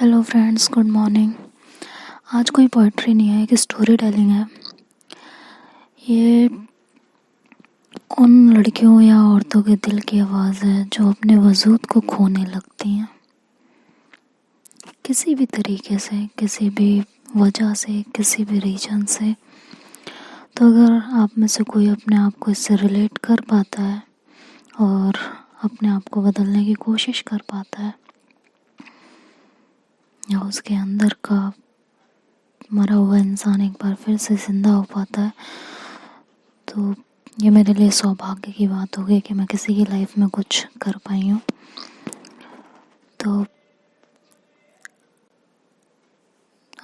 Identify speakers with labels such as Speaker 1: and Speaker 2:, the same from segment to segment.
Speaker 1: Hello friends, good morning. आज कोई poetry नहीं है, एक स्टोरी टेलिंग है। ये उन लड़कियों या औरतों के दिल की आवाज़ है जो अपने वजूद को खोने लगती हैं, किसी भी तरीके से, किसी भी वजह से, किसी भी रीज़न से। तो अगर आप में से कोई अपने आप को इससे रिलेट कर पाता है और अपने आप को बदलने की कोशिश कर पाता है, या उसके अंदर का मरा हुआ इंसान एक बार फिर से ज़िंदा हो पाता है, तो ये मेरे लिए सौभाग्य की बात हो गई कि मैं किसी की लाइफ में कुछ कर पाई हूँ। तो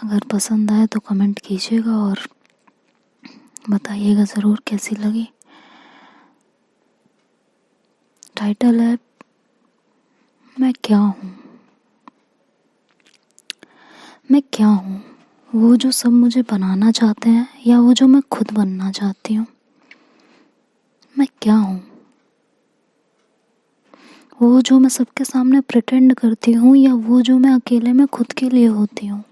Speaker 1: अगर पसंद आए तो कमेंट कीजिएगा और बताइएगा ज़रूर कैसी लगी। टाइटल है मैं क्या हूँ। मैं क्या हूँ, वो जो सब मुझे बनाना चाहते हैं या वो जो मैं खुद बनना चाहती हूँ। मैं क्या हूँ, वो जो मैं सबके सामने प्रिटेंड करती हूँ या वो जो मैं अकेले में खुद के लिए होती हूँ।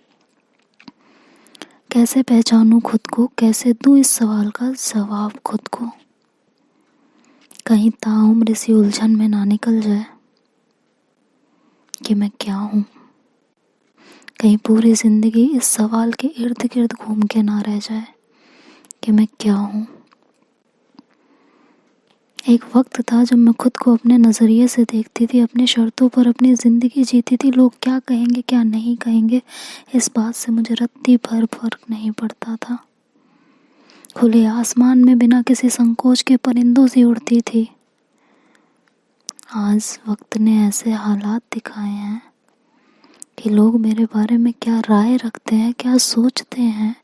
Speaker 1: कैसे पहचानूँ खुद को, कैसे दूँ इस सवाल का जवाब खुद को। कहीं ताउम्र इसी उलझन में ना निकल जाए कि मैं क्या हूँ। कहीं पूरी ज़िंदगी इस सवाल के इर्द गिर्द घूम के ना रह जाए कि मैं क्या हूँ। एक वक्त था जब मैं खुद को अपने नज़रिए से देखती थी, अपनी शर्तों पर अपनी ज़िंदगी जीती थी। लोग क्या कहेंगे क्या नहीं कहेंगे, इस बात से मुझे रत्ती भर फर्क नहीं पड़ता था। खुले आसमान में बिना किसी संकोच के परिंदों सी उड़ती थी। आज वक्त ने ऐसे हालात दिखाए हैं कि लोग मेरे बारे में क्या राय रखते हैं, क्या सोचते हैं,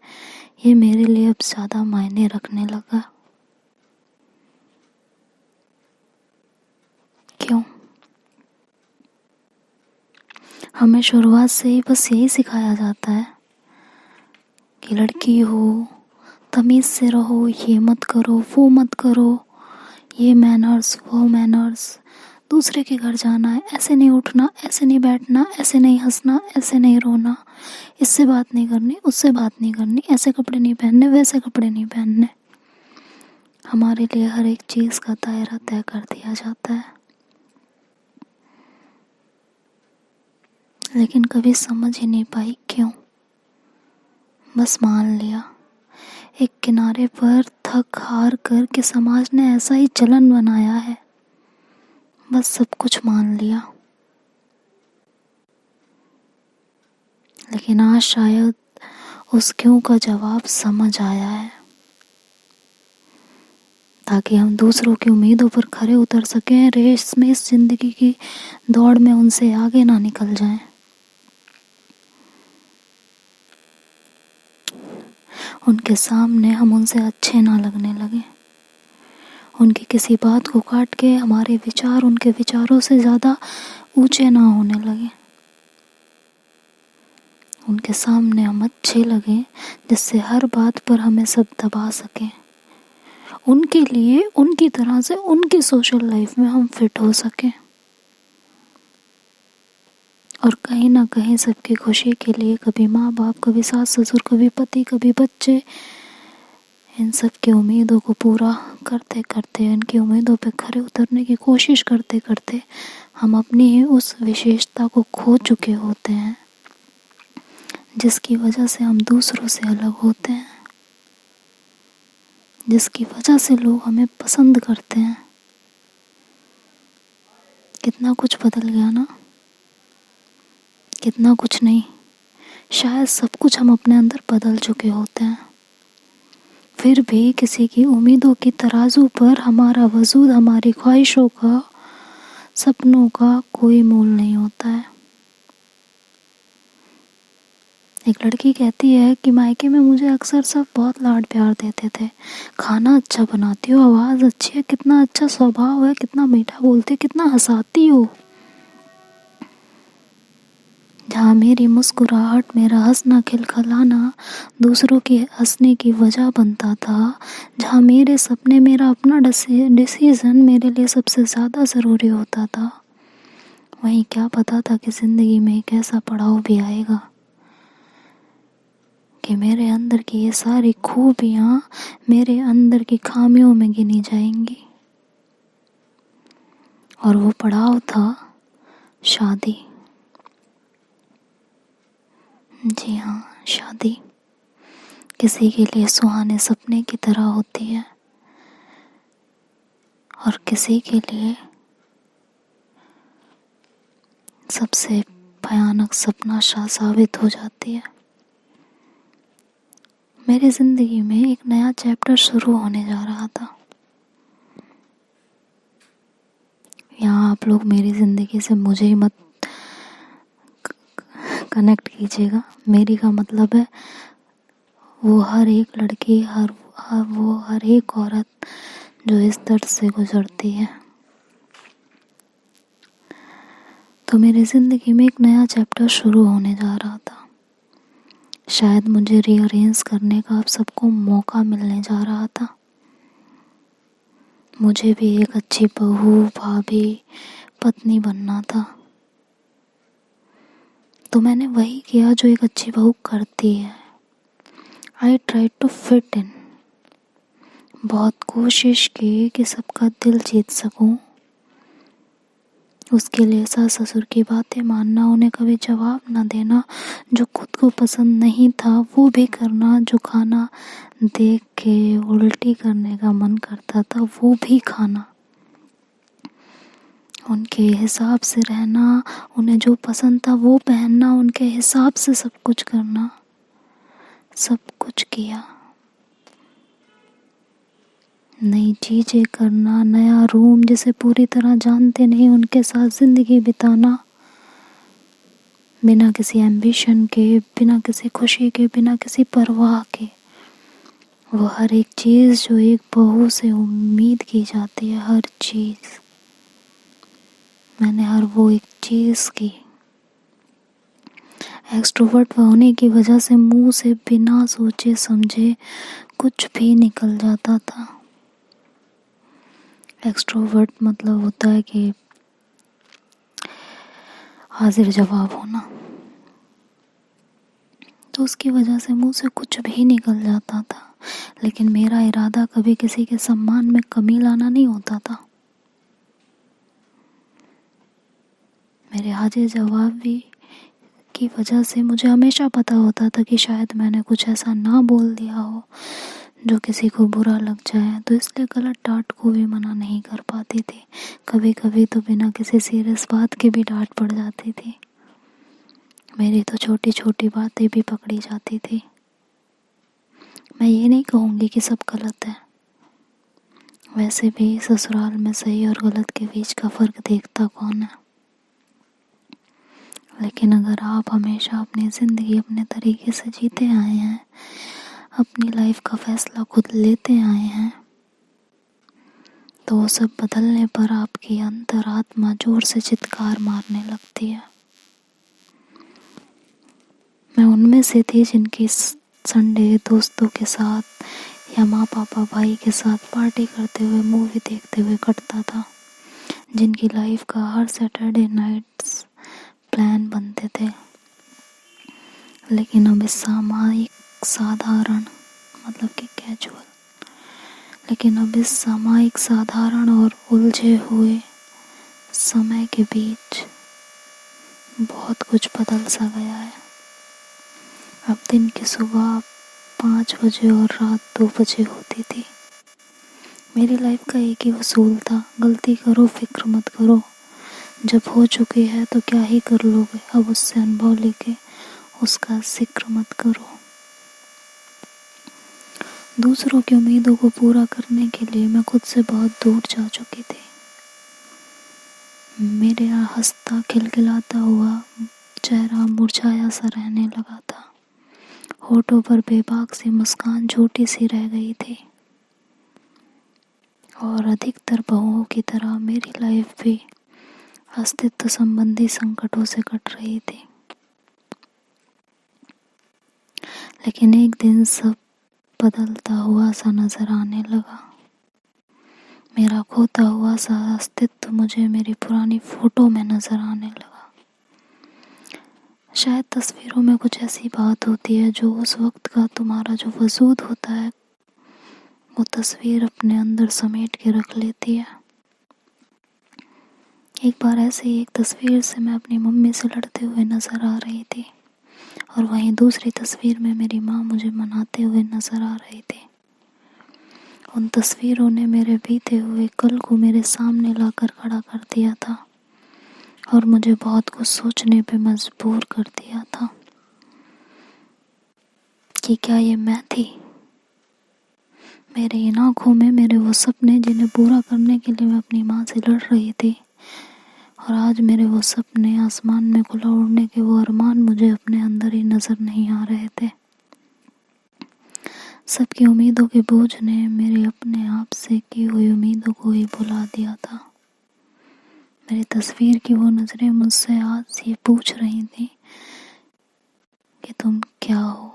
Speaker 1: ये मेरे लिए अब ज़्यादा मायने रखने लगा। क्यों? हमें शुरुआत से ही बस यही सिखाया जाता है कि लड़की हो, तमीज़ से रहो, ये मत करो, वो मत करो, ये मैनर्स, वो मैनर्स। दूसरे के घर जाना है, ऐसे नहीं उठना, ऐसे नहीं बैठना, ऐसे नहीं हंसना, ऐसे नहीं रोना, इससे बात नहीं करनी, उससे बात नहीं करनी, ऐसे कपड़े नहीं पहनने, वैसे कपड़े नहीं पहनने। हमारे लिए हर एक चीज़ का दायरा तय कर दिया जाता है, लेकिन कभी समझ ही नहीं पाई क्यों। बस मान लिया एक किनारे पर थक हार कर कि समाज ने ऐसा ही चलन बनाया है। बस सब कुछ मान लिया, लेकिन आज शायद उस क्यों का जवाब समझ आया है, ताकि हम दूसरों की उम्मीदों पर खरे उतर सकें, रेस में इस जिंदगी की दौड़ में उनसे आगे ना निकल जाएं। उनके सामने हम उनसे अच्छे ना लगने लगे, उनकी किसी बात को काट के हमारे विचार उनके विचारों से ज़्यादा ऊंचे ना होने लगे। उनके सामने हम अच्छे लगे जिससे हर बात पर हमें सब दबा सकें। उनके लिए, उनकी तरह से, उनकी सोशल लाइफ में हम फिट हो सकें। और कहीं ना कहीं सबकी खुशी के लिए कभी माँ बाप, कभी सास ससुर, कभी पति, कभी बच्चे, इन सब की उम्मीदों को पूरा करते करते, इनकी उम्मीदों पे खरे उतरने की कोशिश करते करते हम अपनी ही उस विशेषता को खो चुके होते हैं जिसकी वजह से हम दूसरों से अलग होते हैं, जिसकी वजह से लोग हमें पसंद करते हैं। कितना कुछ बदल गया ना, कितना कुछ नहीं, शायद सब कुछ हम अपने अंदर बदल चुके होते हैं। फिर भी किसी की उम्मीदों की तराजू पर हमारा वजूद, हमारी ख्वाहिशों का, सपनों का कोई मोल नहीं होता है। एक लड़की कहती है कि मायके में मुझे अक्सर सब बहुत लाड प्यार देते थे, खाना अच्छा बनाती हो, आवाज़ अच्छी है, कितना अच्छा स्वभाव है, कितना मीठा बोलती है, कितना हंसाती हो। जहाँ मेरी मुस्कुराहट, मेरा हंसना, खिलखिलाना दूसरों की हंसने की वजह बनता था, जहाँ मेरे सपने, मेरा अपना डिसीज़न मेरे लिए सबसे ज़्यादा ज़रूरी होता था, वहीं क्या पता था कि ज़िंदगी में एक ऐसा पड़ाव भी आएगा कि मेरे अंदर की ये सारी खूबियाँ मेरे अंदर की खामियों में गिनी जाएंगी। और वो पड़ाव था शादी। जी हाँ, शादी किसी के लिए सुहाने सपने की तरह होती है और किसी के लिए सबसे भयानक सपना सा साबित हो जाती है। मेरी ज़िंदगी में एक नया चैप्टर शुरू होने जा रहा था। यहाँ आप लोग मेरी ज़िंदगी से मुझे ही मत कनेक्ट कीजिएगा। मेरी का मतलब है वो हर एक लड़की, हर एक औरत जो इस दर्द से गुजरती है। तो मेरी ज़िंदगी में एक नया चैप्टर शुरू होने जा रहा था। शायद मुझे रीअरेंज करने का आप सबको मौका मिलने जा रहा था। मुझे भी एक अच्छी बहू, भाभी, पत्नी बनना था। तो मैंने वही किया जो एक अच्छी बहू करती है। I try to fit in. बहुत कोशिश की कि सबका दिल जीत सकूं। उसके लिए सास ससुर की बातें मानना, उन्हें कभी जवाब ना देना, जो खुद को पसंद नहीं था वो भी करना, जो खाना देख के उल्टी करने का मन करता था वो भी खाना, उनके हिसाब से रहना, उन्हें जो पसंद था वो पहनना, उनके हिसाब से सब कुछ करना। सब कुछ किया। नई चीज़ें करना, नया रूम जिसे पूरी तरह जानते नहीं उनके साथ ज़िंदगी बिताना, बिना किसी एम्बिशन के, बिना किसी खुशी के, बिना किसी परवाह के। वो हर एक चीज़ जो एक बहू से उम्मीद की जाती है, हर चीज़ मैंने हर वो एक चीज़ की। एक्सट्रोवर्ट होने की वजह से मुंह से बिना सोचे समझे कुछ भी निकल जाता था। एक्सट्रोवर्ट मतलब होता है कि हाजिर जवाब होना। तो उसकी वजह से मुंह से कुछ भी निकल जाता था। लेकिन मेरा इरादा कभी किसी के सम्मान में कमी लाना नहीं होता था। मेरे हाजिर जवाब भी की वजह से मुझे हमेशा पता होता था कि शायद मैंने कुछ ऐसा ना बोल दिया हो जो किसी को बुरा लग जाए, तो इसलिए गलत डांट को भी मना नहीं कर पाती थी। कभी कभी तो बिना किसी सीरियस बात के भी डांट पड़ जाती थी। मेरी तो छोटी छोटी बातें भी पकड़ी जाती थी। मैं ये नहीं कहूँगी कि सब गलत है। वैसे भी ससुराल में सही और गलत के बीच का फ़र्क देखता कौन है। लेकिन अगर आप हमेशा अपनी ज़िंदगी अपने तरीके से जीते आए हैं, अपनी लाइफ का फैसला खुद लेते आए हैं, तो वो सब बदलने पर आपकी अंतरात्मा जोर से चित्कार मारने लगती है। मैं उनमें से थी जिनकी संडे दोस्तों के साथ या माँ पापा भाई के साथ पार्टी करते हुए, मूवी देखते हुए कटता था। जिनकी लाइफ का हर सैटरडे नाइट्स प्लान बनते थे। लेकिन अब इस सामायिक साधारण मतलब कि कैजुअल, लेकिन अब इस सामायिक साधारण और उलझे हुए समय के बीच बहुत कुछ बदल सा गया है। अब दिन की सुबह 5 बजे और रात 2 बजे होती थी। मेरी लाइफ का एक ही उसूल था, गलती करो फिक्र मत करो, जब हो चुकी है तो क्या ही कर लोगे, अब उससे अनुभव लेके उसका जिक्र मत करो। दूसरों की उम्मीदों को पूरा करने के लिए मैं खुद से बहुत दूर जा चुकी थी। मेरे हंसता खिलखिलाता हुआ चेहरा मुरझाया सा रहने लगा था। होठों पर बेबाक सी मुस्कान छोटी सी रह गई थी। और अधिकतर बहुओं की तरह मेरी लाइफ भी अस्तित्व संबंधी संकटों से कट रही थी। लेकिन एक दिन सब बदलता हुआ सा नजर आने लगा। मेरा खोता हुआ सा अस्तित्व मुझे मेरी पुरानी फ़ोटो में नज़र आने लगा। शायद तस्वीरों में कुछ ऐसी बात होती है जो उस वक्त का तुम्हारा जो वजूद होता है वो तस्वीर अपने अंदर समेट के रख लेती है। एक बार ऐसे ही एक तस्वीर से मैं अपनी मम्मी से लड़ते हुए नज़र आ रही थी और वहीं दूसरी तस्वीर में मेरी माँ मुझे मनाते हुए नज़र आ रही थी। उन तस्वीरों ने मेरे बीते हुए कल को मेरे सामने लाकर खड़ा कर दिया था और मुझे बहुत कुछ सोचने पे मजबूर कर दिया था कि क्या ये मैं थी। मेरे इन आँखों में मेरे वो सपने जिन्हें पूरा करने के लिए मैं अपनी माँ से लड़ रही थी, और आज मेरे वो सपने आसमान में खुला उड़ने के वो अरमान मुझे अपने अंदर ही नज़र नहीं आ रहे थे। सबकी उम्मीदों के बोझ ने मेरे अपने आप से की हुई उम्मीदों को ही भुला दिया था। मेरी तस्वीर की वो नज़रें मुझसे आज ये पूछ रही थी कि तुम क्या हो,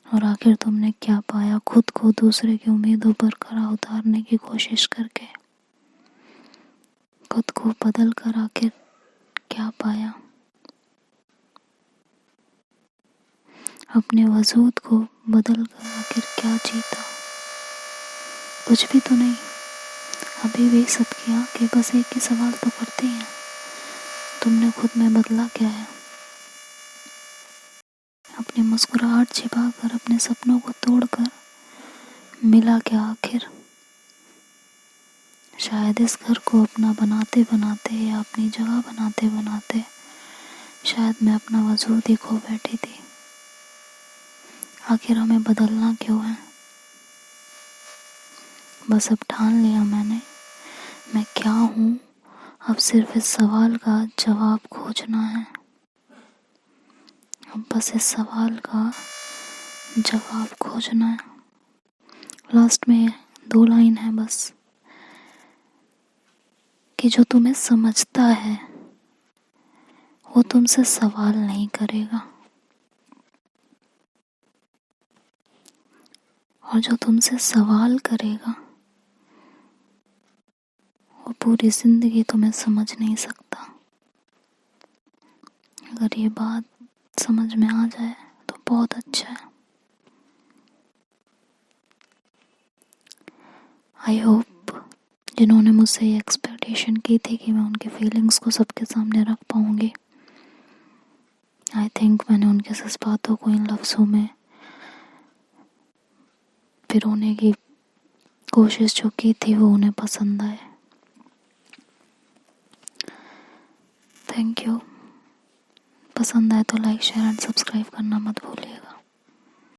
Speaker 1: और आखिर तुमने क्या पाया खुद को दूसरे की उम्मीदों पर खरा उतारने की कोशिश करके। खुद को बदल कर आखिर क्या पाया, अपने वजूद को बदल कर आखिर क्या जीता। कुछ भी तो नहीं। अभी भी सबकी आंखें बस एक ही सवाल तो करती हैं, तुमने खुद में बदला क्या है। अपनी मुस्कुराहट छिपाकर अपने सपनों को तोड़कर मिला क्या आखिर। शायद इस घर को अपना बनाते बनाते या अपनी जगह बनाते बनाते शायद मैं अपना वजूद ही खो बैठी थी। आखिर हमें बदलना क्यों है। बस अब ठान लिया मैंने, मैं क्या हूँ, अब सिर्फ इस सवाल का जवाब खोजना है। अब बस इस सवाल का जवाब खोजना है। लास्ट में 2 लाइन है बस, कि जो तुम्हें समझता है वो तुमसे सवाल नहीं करेगा, और जो तुमसे सवाल करेगा वो पूरी जिंदगी तुम्हें समझ नहीं सकता। अगर ये बात समझ में आ जाए तो बहुत अच्छा है। आई होप जिन्होंने मुझसे ये एक्सपेक्टेशन की थी कि मैं उनकी फीलिंग्स को सबके सामने रख पाऊंगी, आई थिंक मैंने उनके जज्बातों को इन लफ्ज़ों में पिरोने की कोशिश जो की थी वो उन्हें पसंद आए। Thank you. पसंद आए तो लाइक शेयर एंड सब्सक्राइब करना मत भूलिएगा।